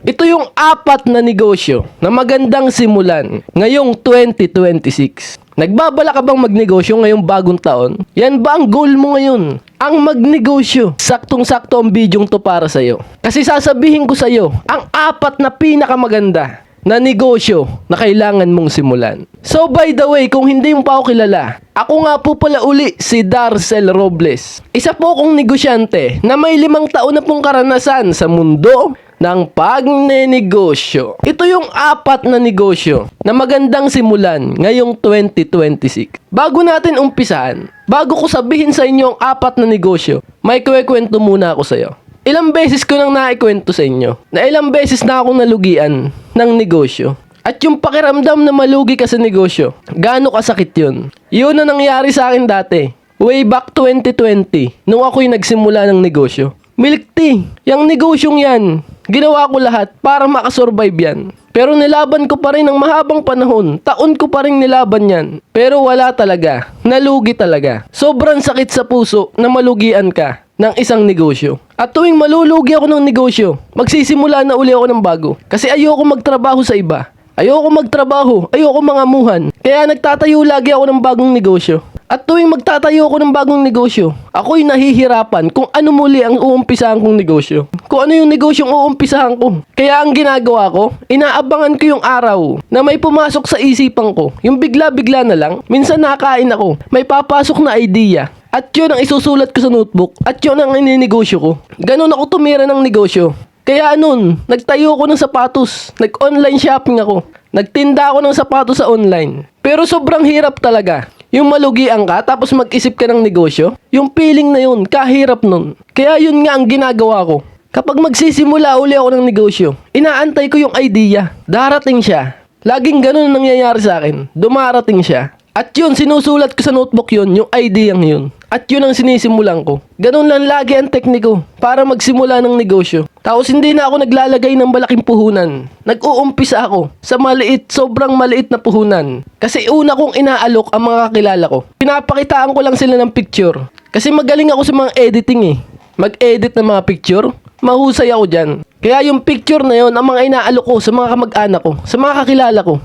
Ito yung 4 na negosyo na magandang simulan ngayong 2026. Nagbabala ka bang magnegosyo ngayong bagong taon? Yan ba ang goal mo ngayon? Ang magnegosyo. Saktong-sakto ang bidyong to para sa'yo. Kasi sasabihin ko sa'yo, ang 4 na pinakamaganda na negosyo na kailangan mong simulan. So by the way, kung hindi mo pa ako kilala, ako nga po pala uli si Darcel Robles. Isa po akong negosyante na may 5 taon na pong karanasan sa mundo ng pagnenegosyo. Ito yung 4 na negosyo na magandang simulan ngayong 2026. Bago natin umpisahan, bago ko sabihin sa inyo ang 4 na negosyo, may kwento muna ako sa'yo. Ilang beses ko nang naikwento sa inyo na ilang beses na akong nalugian ng negosyo. At yung pakiramdam na malugi ka sa negosyo, gaano kasakit yun? Yun na nangyari sa akin dati. Way back 2020, nung ako'y nagsimula ng negosyo. Milk tea, yung negosyong yan, ginawa ko lahat para makasurvive yan. Pero nilaban ko pa rin ng mahabang panahon. Taon ko pa rin nilaban yan. Pero wala talaga. Nalugi talaga. Sobrang sakit sa puso na malugian ka ng isang negosyo. At tuwing malulugi ako ng negosyo, magsisimula na uli ako ng bago. Kasi ayoko magtrabaho sa iba. Ayoko magtrabaho. Ayoko mangamuhan. Kaya nagtatayo lagi ako ng bagong negosyo. At tuwing magtatayo ako ng bagong negosyo, ako'y nahihirapan kung ano muli ang uumpisahan kong negosyo. Kung ano yung negosyong uumpisahan ko. Kaya ang ginagawa ko, inaabangan ko yung araw na may pumasok sa isipan ko. Yung bigla-bigla na lang, minsan nakain ako, may papasok na idea. At yun ang isusulat ko sa notebook. At yun ang ininegosyo ko. Ganun ako tumira ng negosyo. Kaya nun, nagtayo ako ng sapatos. Nag-online shopping ako. Nagtinda ako ng sapatos sa online. Pero sobrang hirap talaga. Yung malugian ka tapos mag-isip ka ng negosyo. Yung feeling na yun, kahirap nun. Kaya yun nga ang ginagawa ko. Kapag magsisimula uli ako ng negosyo, inaantay ko yung idea. Darating siya. Laging ganun ang nangyayari sa akin. Dumarating siya. At yun, sinusulat ko sa notebook yun, yung idea yun. At yun ang sinisimulan ko. Ganun lang lagi ang tekniko para magsimula ng negosyo. Tapos hindi na ako naglalagay ng malaking puhunan. Nag-uumpisa ako sa maliit, sobrang maliit na puhunan. Kasi una kong inaalok ang mga kakilala ko. Pinapakitaan ko lang sila ng picture. Kasi magaling ako sa mga editing eh. Mag-edit ng mga picture, mahusay ako dyan. Kaya yung picture na yun, ang mga inaalok ko sa mga kamag-anak ko, sa mga kakilala ko.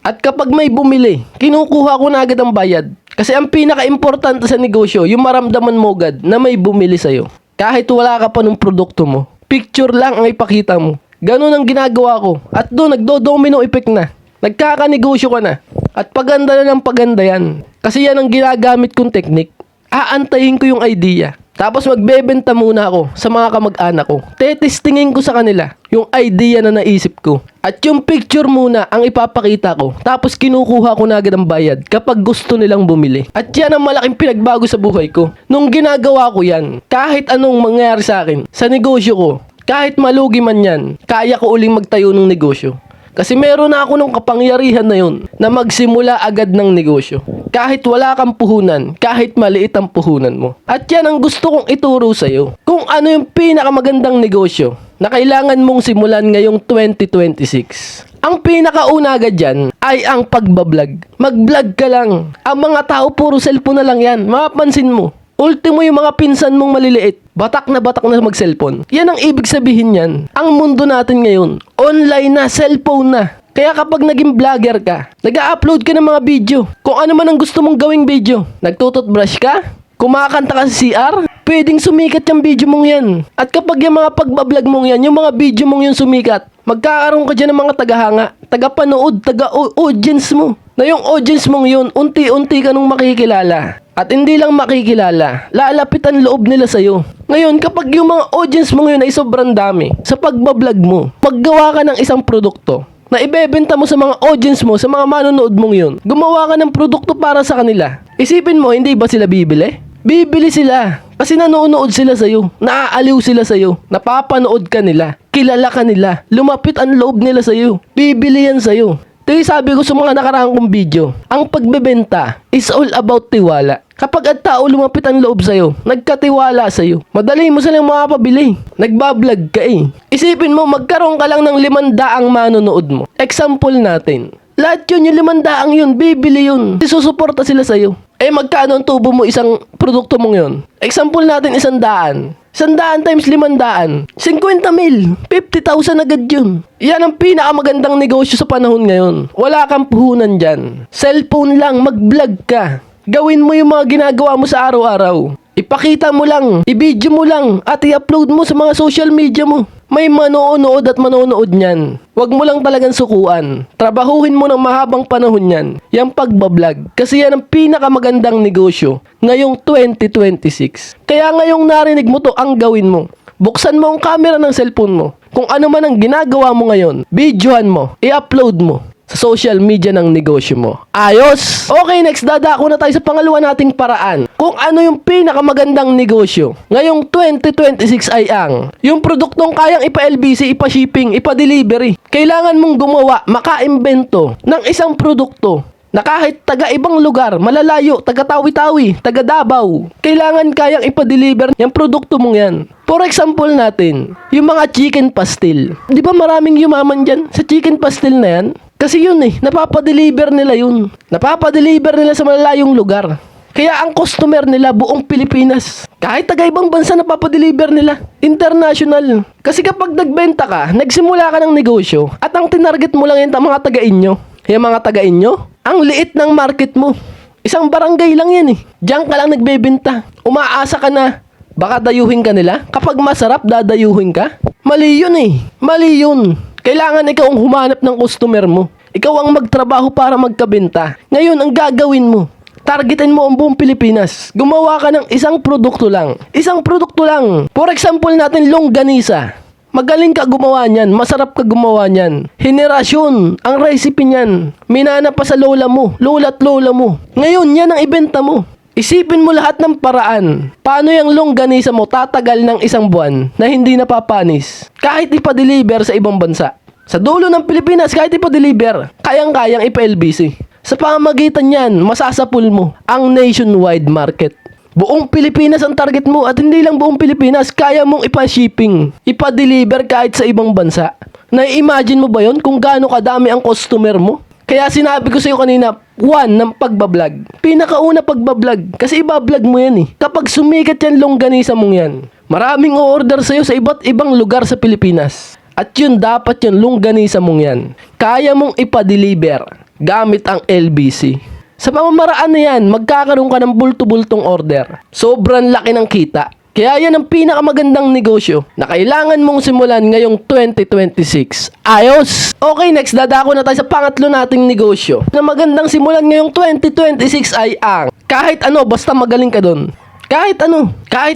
At kapag may bumili, kinukuha ko na agad ang bayad. Kasi ang pinaka-importante sa negosyo, yung maramdaman mo agad na may bumili sa'yo. Kahit wala ka pa ng produkto mo, picture lang ang ipakita mo. Ganun ang ginagawa ko. At doon, nagdo-domino effect na. Nagkakanegosyo ka na. At paganda na ng paganda yan. Kasi yan ang ginagamit kong technique. Aantayin ko yung idea. Tapos magbebenta muna ako sa mga kamag-anak ko. Tetestingin ko sa kanila yung idea na naisip ko. At yung picture muna ang ipapakita ko. Tapos kinukuha ko na agad ang bayad kapag gusto nilang bumili. At yan ang malaking pinagbago sa buhay ko. Nung ginagawa ko yan, kahit anong mangyari sa akin, sa negosyo ko, kahit malugi man yan, kaya ko uling magtayo ng negosyo. Kasi meron na ako nung kapangyarihan na yun na magsimula agad ng negosyo. Kahit wala kang puhunan, kahit maliit ang puhunan mo. At yan ang gusto kong ituro sa'yo. Kung ano yung pinakamagandang negosyo na kailangan mong simulan ngayong 2026. Ang pinakauna agad dyan ay ang pagbablog. Mag-vlog ka lang. Ang mga tao puro cellphone na lang yan. Mapapansin mo. Ultimo yung mga pinsan mong maliliit, batak na mag-cellphone. Yan ang ibig sabihin yan. Ang mundo natin ngayon, online na, cellphone na. Kaya kapag naging vlogger ka, nag-upload ka ng mga video. Kung ano man ang gusto mong gawing video. Nagtututbrush ka? Kumakanta ka sa CR? Pwedeng sumikat yung video mong yan. At kapag yung mga pagbablog mong yan, yung mga video mong yun sumikat, magkakaroon ka dyan ng mga tagahanga, tagapanood, taga-audience mo. Na yung audience mong yun, unti-unti ka nung makikilala. At hindi lang makikilala, lalapit ang loob nila sa'yo. Ngayon, kapag yung mga audience mo ngayon ay sobrang dami, sa pagbablog mo, maggawa ka ng isang produkto na ibebenta mo sa mga audience mo, sa mga manonood mong yun. Gumawa ka ng produkto para sa kanila. Isipin mo, hindi ba sila bibili? Bibili sila. Kasi nanonood sila sa'yo. Naaaliw sila sa'yo. Napapanood ka nila. Kilala ka nila. Lumapit ang loob nila sa'yo. Bibili yan sa'yo. Kaya sabi ko sa mga nakaraang kong video, ang pagbebenta is all about tiwala. Kapag ang tao lumapit ang loob sa'yo, nagkatiwala sa'yo, madali mo silang makapabili. Nagbablog ka eh. Isipin mo, magkaroon ka lang ng 500 manonood mo. Example natin. Lahat yun, yung 500 yun, bibili yun. Susuporta sila sa'yo. Eh magkano ang tubo mo isang produkto mong yun? Example natin 100. 100 times 500. 50 mil. 50,000 agad yun. Yan ang pinakamagandang negosyo sa panahon ngayon. Wala kang puhunan dyan. Cellphone lang, mag-vlog ka. Gawin mo yung mga ginagawa mo sa araw-araw. Ipakita mo lang, i-video mo lang, at i-upload mo sa mga social media mo. May manonood at manonood niyan. Huwag mo lang talagang sukuan. Trabahuhin mo ng mahabang panahon yan. Yung pagbablog. Kasi yan ang pinakamagandang negosyo ngayong 2026. Kaya ngayong narinig mo to, ang gawin mo. Buksan mo ang camera ng cellphone mo. Kung ano man ang ginagawa mo ngayon, videohan mo, i-upload mo sa social media ng negosyo mo. Ayos! Okay, next dadako na tayo sa pangalawa nating paraan. Kung ano yung pinakamagandang negosyo ngayong 2026 ay ang yung produktong kayang ipa-LBC, ipa-shipping, ipa-delivery. Kailangan mong gumawa, maka-imbento ng isang produkto na kahit taga ibang lugar, malalayo, taga Tawi-Tawi, taga Davao, kailangan kayang ipa-deliver yung produkto mong yan. For example natin, yung mga chicken pastil. Di ba maraming yumaman dyan sa chicken pastil na yan? Kasi yun napapadeliver nila yun. Napapadeliver nila sa malalayong lugar. Kaya ang customer nila buong Pilipinas. Kahit taga ibang bansa napapadeliver nila. International. Kasi kapag nagbenta ka, nagsimula ka ng negosyo, at ang tinarget mo lang yung mga taga-inyo. Yung mga taga-inyo, ang liit ng market mo. Isang barangay lang yan Diyan ka lang nagbebenta. Umaasa ka na baka dayuhin ka nila. Kapag masarap, dadayuhin ka. Mali yun Mali yun. Kailangan ikaw ang humanap ng customer mo. Ikaw ang magtrabaho para magkabenta. Ngayon, ang gagawin mo, targetin mo ang buong Pilipinas. Gumawa ka ng isang produkto lang. Isang produkto lang. For example natin, longganisa. Magaling ka gumawa niyan. Masarap ka gumawa niyan. Henerasyon ang recipe niyan. Minana pa sa lola mo. Lola at lola mo. Ngayon, yan ang ibenta mo. Isipin mo lahat ng paraan. Paano yung longganisa mo tatagal ng isang buwan na hindi napapanis? Kahit ipa-deliver sa ibang bansa. Sa dulo ng Pilipinas, kahit ipa-deliver, kayang-kayang ipa-LBC. Sa pamamagitan yan, masasapul mo ang nationwide market. Buong Pilipinas ang target mo, at hindi lang buong Pilipinas, kaya mong ipa-shipping, ipa-deliver kahit sa ibang bansa. Na-imagine mo ba yon kung gaano kadami ang customer mo? Kaya sinabi ko sa iyo kanina, ng pagbablog. Pinakauna pagbablog. Kasi ibablog mo yan Kapag sumikat yan longganisa mong yan, maraming o-order sa iyo sa iba't ibang lugar sa Pilipinas. At yun, dapat yung longganisa mong yan. Kaya mong ipa-deliver gamit ang LBC. Sa pamamaraan na yan, magkakaroon ka ng bulto-bultong order. Sobrang laki ng kita. Kaya yan ang pinakamagandang negosyo na kailangan mong simulan ngayong 2026. Ayos! Okay, next dadako na tayo sa pangatlo nating negosyo na magandang simulan ngayong 2026 ay ang kahit ano, basta magaling ka dun. Kahit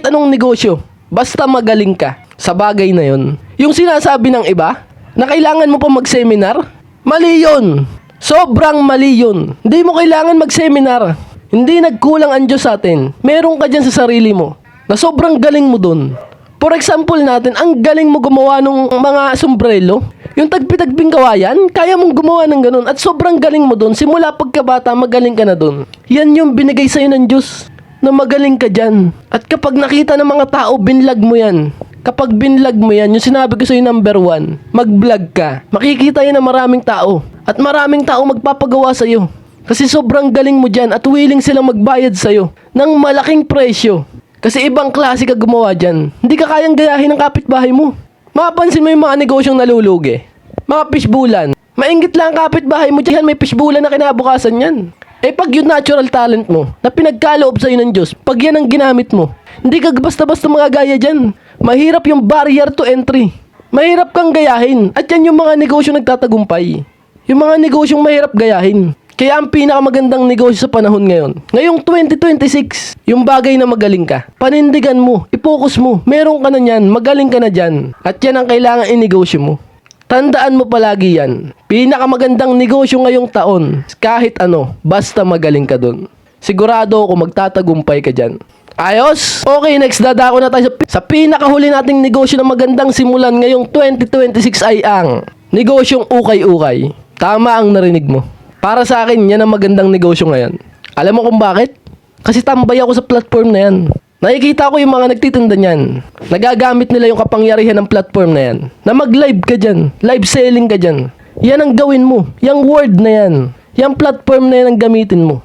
anong negosyo, basta magaling ka sa bagay na yun. Yung sinasabi ng iba na kailangan mo pa mag-seminar, mali yun. Sobrang mali yun. Hindi mo kailangan mag-seminar. Hindi nagkulang ang Diyos sa atin. Meron ka dyan sa sarili mo na sobrang galing mo dun. For example natin, ang galing mo gumawa ng mga sombrero. Yung tagpi-tagping kawayan, kaya mong gumawa ng ganun. At sobrang galing mo dun. Simula pagkabata, magaling ka na dun. Yan yung binigay sa'yo ng Diyos na magaling ka dyan. At kapag nakita ng mga tao, binlog mo yan. Kapag binlog mo yan, yung sinabi ko sa'yo number 1, mag-vlog ka. Makikita yan ng maraming tao. At maraming tao magpapagawa sa'yo. Kasi sobrang galing mo dyan at willing silang magbayad sa'yo ng malaking presyo. Kasi ibang klase ka gumawa dyan. Hindi ka kayang gayahin ng kapitbahay mo. Mapapansin mo yung mga negosyong nalulugi. Mga fishbulan. Maingit lang ang kapitbahay mo dyan. May fishbulan na kinabukasan yan. Eh pag yung natural talent mo, na pinagkaloob sa'yo ng Diyos, pag yan ang ginamit mo, hindi ka basta-basta magagaya dyan. Mahirap yung barrier to entry. Mahirap kang gayahin. At yan yung mga negosyo nagtatagumpay. Yung mga negosyong mahirap gayahin. Kaya ang pinakamagandang negosyo sa panahon ngayon, ngayong 2026, yung bagay na magaling ka, panindigan mo, i-focus mo, meron ka na yan, magaling ka na dyan. At yan ang kailangan i-negosyo mo. Tandaan mo palagi yan. Pinakamagandang negosyo ngayong taon, kahit ano, basta magaling ka dun. Sigurado ako magtatagumpay ka dyan. Ayos? Okay, next dadako na tayo sa pinakahuli nating negosyo na magandang simulan ngayong 2026 ay ang negosyong ukay-ukay. Tama ang narinig mo. Para sa akin, yan ang magandang negosyo ngayon. Alam mo kung bakit? Kasi tambay ako sa platform na yan. Nakikita ko yung mga nagtitinda niyan. Nagagamit nila yung kapangyarihan ng platform na yan. Na mag-live ka dyan. Live selling ka dyan. Yan ang gawin mo. Yung word na yan. Yung platform na yan ang gamitin mo.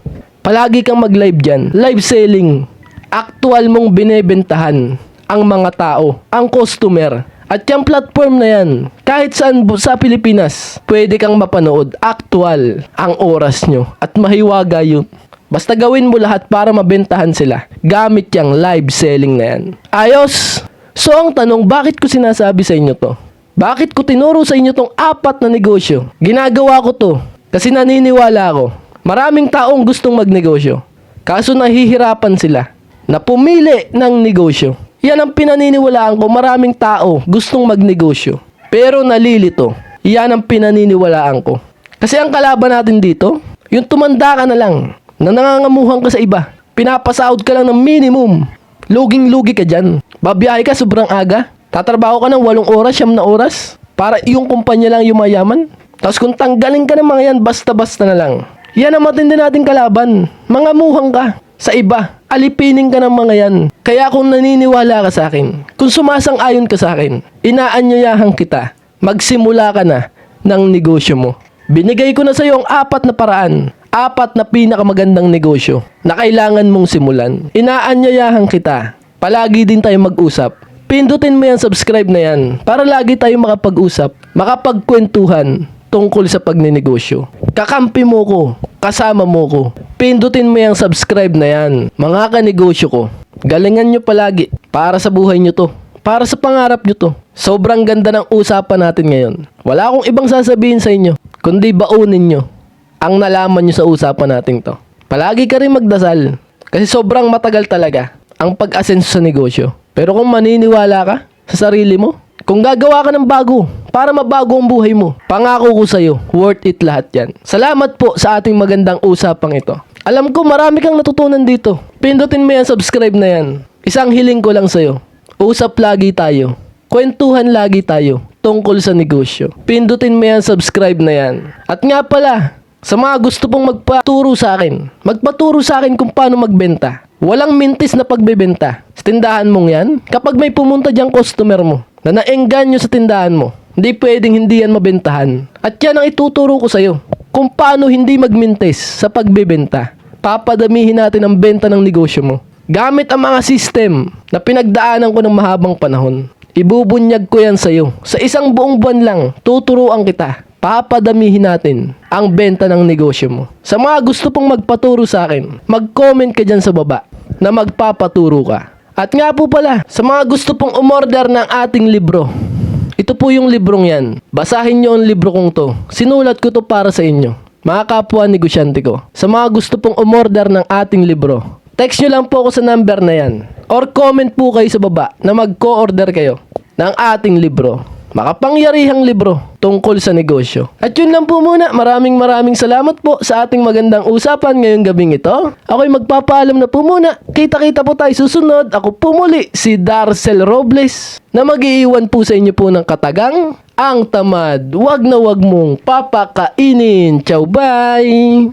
Palagi kang mag-live dyan. Live selling. Actual mong binebentahan ang mga tao, ang customer. At yung platform na yan, kahit saan sa Pilipinas, pwede kang mapanood. Actual ang oras nyo. At mahiwaga yun. Basta gawin mo lahat para mabentahan sila. Gamit yung live selling na yan. Ayos! So ang tanong, bakit ko sinasabi sa inyo to? Bakit ko tinuro sa inyo tong 4 na negosyo? Ginagawa ko to kasi naniniwala ako. Maraming taong gustong magnegosyo. Kaso nahihirapan sila na pumili ng negosyo. Yan ang pinaniniwalaan ko. Maraming tao gustong magnegosyo. Pero nalilito. Yan ang pinaniniwalaan ko. Kasi ang kalaban natin dito, yung tumanda ka na lang, na nangangamuhan ka sa iba. Pinapasahod ka lang ng minimum. Luging-lugi ka dyan. Babiyahe ka sobrang aga. Tatrabaho ka ng 8 oras, 9 na oras. Para yung kumpanya lang yumayaman. Tapos kung tanggalin ka ng mga yan, basta-basta na lang. Yan ang matindi nating kalaban. Mangamuhan ka sa iba. Alipinin ka ng mga yan. Kaya kung naniniwala ka sa akin, kung sumasang-ayon ka sa akin, inaanyayahan kita, magsimula ka na ng negosyo mo. Binigay ko na sa iyo ang 4 na paraan. 4 na pinakamagandang negosyo na kailangan mong simulan. Inaanyayahan kita. Palagi din tayo mag-usap. Pindutin mo yan, subscribe na yan para lagi tayo makapag-usap, makapagkwentuhan tungkol sa pagninegosyo. Kakampi mo ko, kasama mo ko. Pindutin mo yung subscribe na yan. Mga kanegosyo ko, galingan nyo palagi para sa buhay nyo to. Para sa pangarap nyo to. Sobrang ganda ng usapan natin ngayon. Wala akong ibang sasabihin sa inyo, kundi baunin nyo ang nalaman nyo sa usapan natin to. Palagi ka rin magdasal kasi sobrang matagal talaga ang pag-asenso sa negosyo. Pero kung maniniwala ka sa sarili mo, kung gagawa ka ng bago para mabago ang buhay mo, pangako ko sa'yo, worth it lahat yan. Salamat po sa ating magandang usapang ito. Alam ko marami kang natutunan dito. Pindutin mo yan, subscribe na yan. Isang hiling ko lang sa'yo. Usap lagi tayo. Kwentuhan lagi tayo tungkol sa negosyo. Pindutin mo yan, subscribe na yan. At nga pala, sa mga gusto pong magpaturo sa akin, magpaturo sa akin kung paano magbenta. Walang mintis na pagbebenta. Sa tindahan mong yan, kapag may pumunta diyang customer mo, na naengganyo sa tindahan mo, hindi pwedeng hindi yan mabentahan. At yan ang ituturo ko sa'yo. Kung paano hindi magmintis sa pagbebenta. Papadamihin natin ang benta ng negosyo mo. Gamit ang mga system na pinagdaanan ko ng mahabang panahon. Ibubunyag ko yan sa'yo. Sa isang buong buwan lang, tuturuan kita. Papadamihin natin ang benta ng negosyo mo. Sa mga gusto pong magpaturo sa akin, mag-comment ka dyan sa baba na magpapaturo ka. At nga po pala, sa mga gusto pong umorder ng ating libro, ito po yung librong yan. Basahin nyo ang libro kong to. Sinulat ko to para sa inyo, mga kapwa negosyante ko. Sa mga gusto pong umorder ng ating libro, text nyo lang po ako sa number na yan. Or comment po kayo sa baba na mag-co-order kayo ng ating libro. Makapangyarihang libro tungkol sa negosyo. At yun lang po muna. Maraming salamat po sa ating magandang usapan ngayong gabing ito. Ako'y magpapaalam na po muna. Kita-kita po tayo susunod. Ako po muli, si Darcel Robles, na mag-iiwan po sa inyo po ng katagang, ang tamad, wag na wag mong papakainin. Ciao, bye!